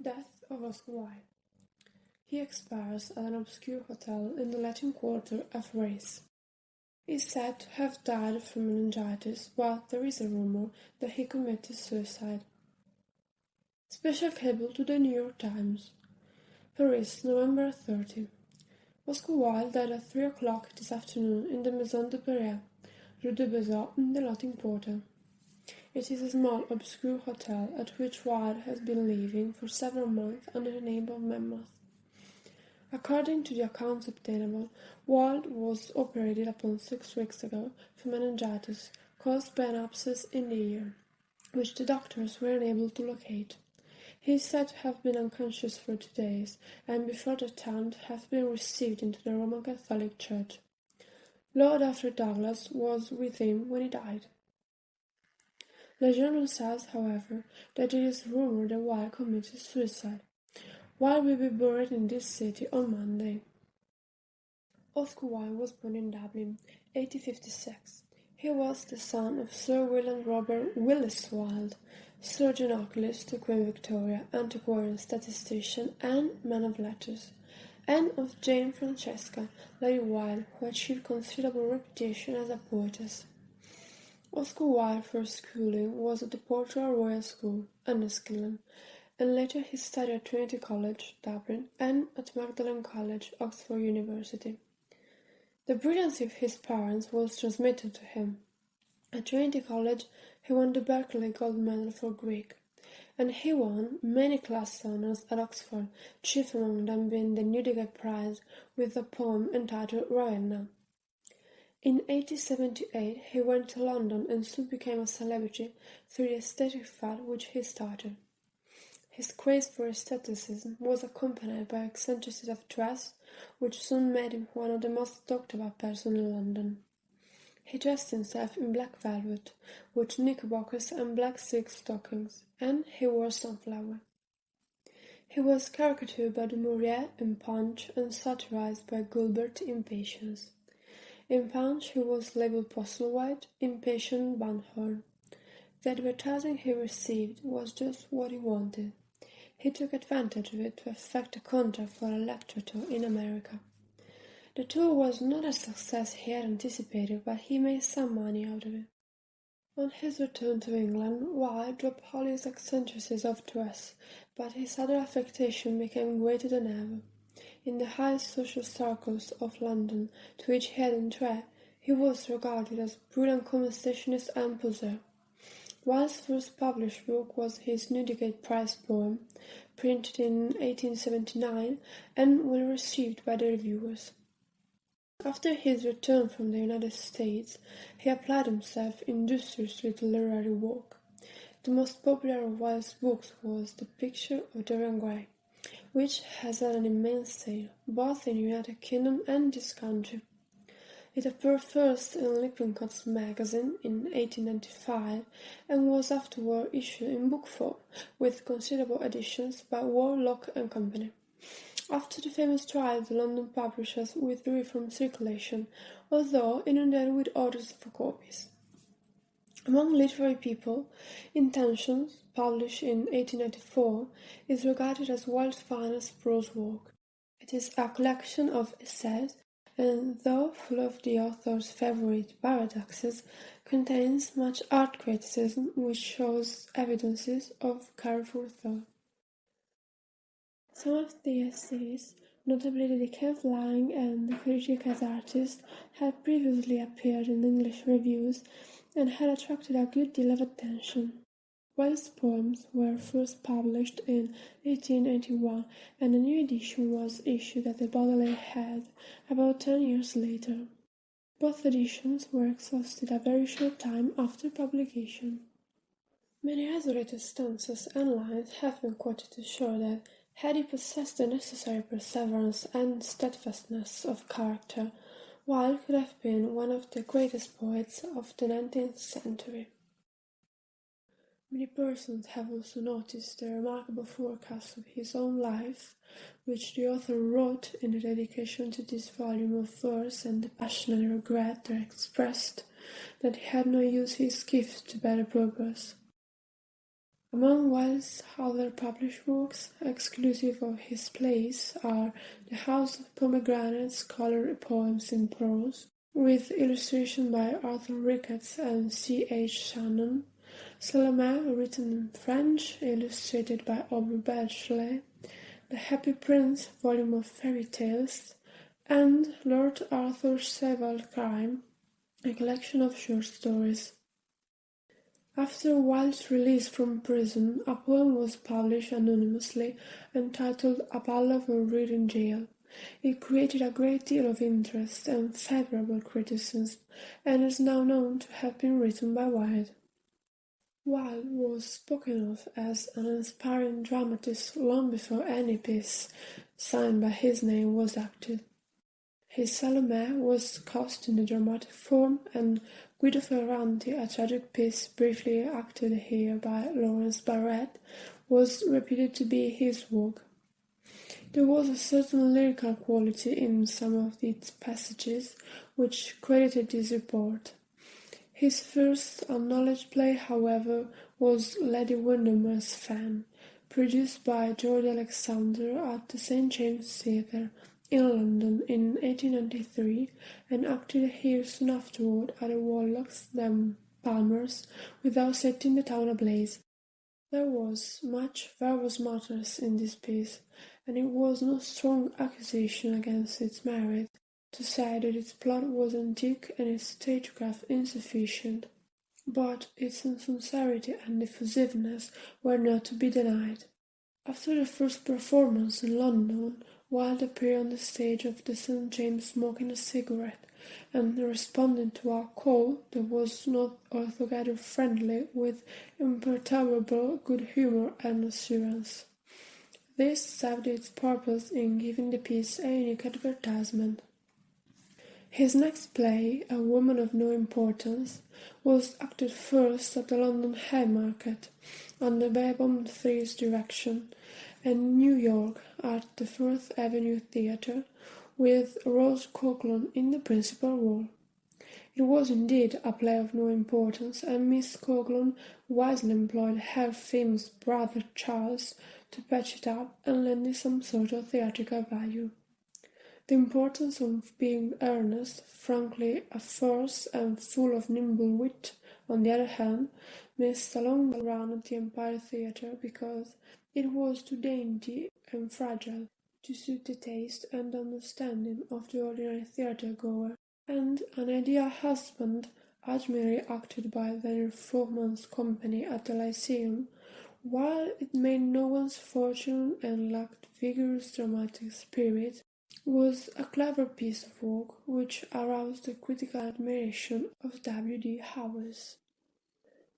Death of Oscar Wilde. He expires at an obscure hotel in the Latin Quarter of Paris. He is said to have died from meningitis, but there is a rumor that he committed suicide. Special cable to the New York Times. Paris, November 30. Oscar Wilde died at 3 o'clock this afternoon in the Maison de Perrier, Rue de Bezot in the Latin Quarter. It is a small, obscure hotel at which Wilde has been living for several months under the name of Mammoth. According to the accounts obtainable, Wilde was operated upon 6 weeks ago for meningitis caused by an abscess in the ear, which the doctors were unable to locate. He is said to have been unconscious for 2 days, and before that time to have been received into the Roman Catholic Church. Lord Arthur Douglas was with him when he died. The journal says, however, that it is rumored that Wilde committed suicide. Wilde will be buried in this city on Monday. Oscar Wilde was born in Dublin, 1856. He was the son of Sir William Robert Willis Wilde, surgeon oculist to Queen Victoria, antiquarian statistician, and man of letters, and of Jane Francesca, Lady Wilde, who achieved considerable reputation as a poetess. Oscar Wilde's first schooling was at the Portugal Royal School, Enniskillen, and later he studied at Trinity College, Dublin, and at Magdalen College, Oxford University. The brilliancy of his parents was transmitted to him. At Trinity College, he won the Berkeley Gold Medal for Greek, and he won many class honours at Oxford, chief among them being the Newdigate Prize with a poem entitled Ravenna. In 1878, he went to London and soon became a celebrity through the aesthetic fad which he started. His craze for aestheticism was accompanied by eccentricity of dress, which soon made him one of the most talked about persons in London. He dressed himself in black velvet, with knickerbockers and black silk stockings, and he wore sunflower. He was caricatured by Du Maurier in Punch and satirized by Gilbert in Patience. In Punch he was labelled Postlewhite, impatient Bunhorn. The advertising he received was just what he wanted. He took advantage of it to effect a contract for a lecture tour in America. The tour was not a success he had anticipated, but he made some money out of it. On his return to England, Wilde dropped all his eccentricities of dress, but his other affectation became greater than ever. In the highest social circles of London to which he had entered, he was regarded as brilliant conversationist and poseur. Wilde's first published book was his Newdigate Prize poem, printed in 1879 and well received by the reviewers. After his return from the United States, he applied himself industriously to literary work. The most popular of Wilde's books was The Picture of Dorian Gray, which has had an immense sale, both in the United Kingdom and this country. It appeared first in Lippincott's magazine in 1895 and was afterward issued in book form, with considerable editions by Warlock and Company. After the famous trial, the London publishers withdrew it from circulation, although inundated with orders for copies. Among literary people, Intentions, published in 1894, is regarded as Wilde's finest prose work. It is a collection of essays, and though full of the author's favorite paradoxes, contains much art criticism which shows evidences of careful thought. Some of the essays, notably The Cave Lying and The Critic as Artist, had previously appeared in English reviews and had attracted a good deal of attention. Wilde's poems were first published in 1881, and a new edition was issued at the Baudelaire Head about 10 years later. Both editions were exhausted a very short time after publication. Many isolated stanzas and lines have been quoted to show that, had he possessed the necessary perseverance and steadfastness of character, Wilde could have been one of the greatest poets of the 19th century. Many persons have also noticed the remarkable forecast of his own life, which the author wrote in the dedication to this volume of verse, and the passionate regret there expressed that he had not used his gift to better purpose. Among Wilde's other published works, exclusive of his plays, are The House of Pomegranates scholarly poems in prose, with illustration by Arthur Ricketts and C. H. Shannon, Salome, written in French, illustrated by Aubrey Benchley, The Happy Prince volume of fairy tales, and Lord Arthur's Savile Crime, a collection of short stories. After Wilde's release from prison, a poem was published anonymously entitled A Ballad for Read in Jail. It created a great deal of interest and favorable criticism, and is now known to have been written by Wilde. Wilde was spoken of as an inspiring dramatist long before any piece signed by his name was acted. His Salome was cast in the dramatic form, and Guido Ferranti, a tragic piece briefly acted here by Lawrence Barrett, was reputed to be his work. There was a certain lyrical quality in some of its passages, which credited this report. His first acknowledged play, however, was Lady Windermere's Fan, produced by George Alexander at the St. James Theatre in London in 1893, and acted here soon afterward at the Warlocks, then Palmers, without setting the town ablaze. There was much verbose matters in this piece, and it was no strong accusation against its merit to say that its plot was antique and its stagecraft insufficient, but its insincerity and diffusiveness were not to be denied. After the first performance in London, Wilde appeared on the stage of the St. James smoking a cigarette, and responding to a call that was not altogether friendly with imperturbable good humour and assurance. This served its purpose in giving the piece a unique advertisement. His next play, A Woman of No Importance, was acted first at the London Haymarket, under Beethoven III's direction, and New York at the Fourth Avenue Theatre, with Rose Coughlin in the principal role. It was indeed a play of no importance, and Miss Coughlin wisely employed her famous brother Charles to patch it up and lend it some sort of theatrical value. The importance of being earnest, frankly averse, and full of nimble wit, on the other hand, missed a long run at the Empire Theatre because it was too dainty and fragile to suit the taste and understanding of the ordinary theatre-goer, and An Ideal Husband, admirably acted by the Foreman's company at the Lyceum, while it made no one's fortune and lacked vigorous dramatic spirit, was a clever piece of work which aroused the critical admiration of W. D. Howells.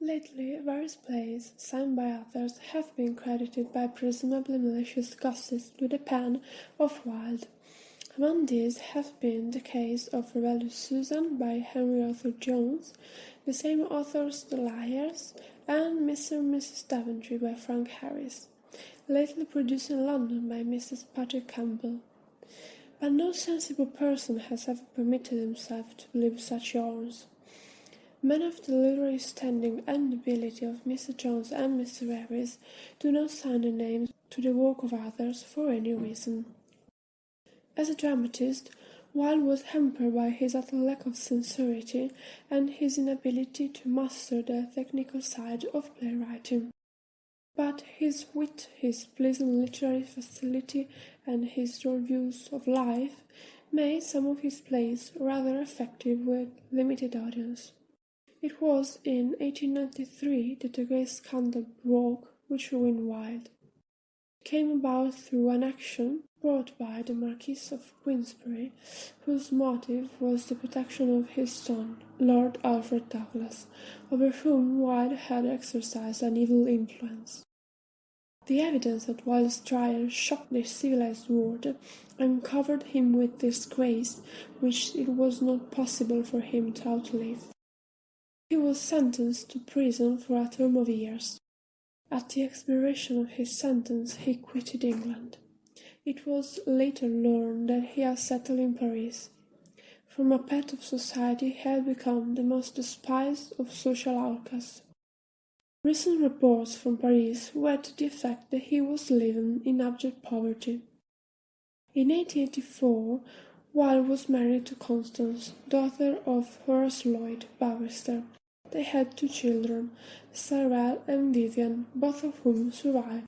Lately, various plays, signed by authors, have been credited by presumably malicious gossips to the pen of Wilde. Among these have been the case of Rebellious Susan by Henry Arthur Jones, the same author's The Liars, and Mr. and Mrs. Daventry by Frank Harris, lately produced in London by Mrs. Patrick Campbell. But no sensible person has ever permitted himself to believe such yarns. Men of the literary standing and ability of Mr. Jones and Mr. Harris do not sign their names to the work of others for any reason. As a dramatist, Wilde was hampered by his utter lack of sincerity and his inability to master the technical side of playwriting. But his wit, his pleasant literary facility, and his droll views of life made some of his plays rather effective with limited audience. It was in 1893 that the great scandal broke which ruined Wilde. It came about through an action brought by the Marquis of Queensberry, whose motive was the protection of his son, Lord Alfred Douglas, over whom Wilde had exercised an evil influence. The evidence at Wilde's trial shocked the civilized world and covered him with disgrace which it was not possible for him to outlive. He was sentenced to prison for a term of years. At the expiration of his sentence, he quitted England. It was later learned that he had settled in Paris. From a pet of society, he had become the most despised of social outcasts. Recent reports from Paris were to the effect that he was living in abject poverty. In 1884, Wilde was married to Constance, daughter of Horace Lloyd, barrister. They had two children, Cyril and Vivian, both of whom survived.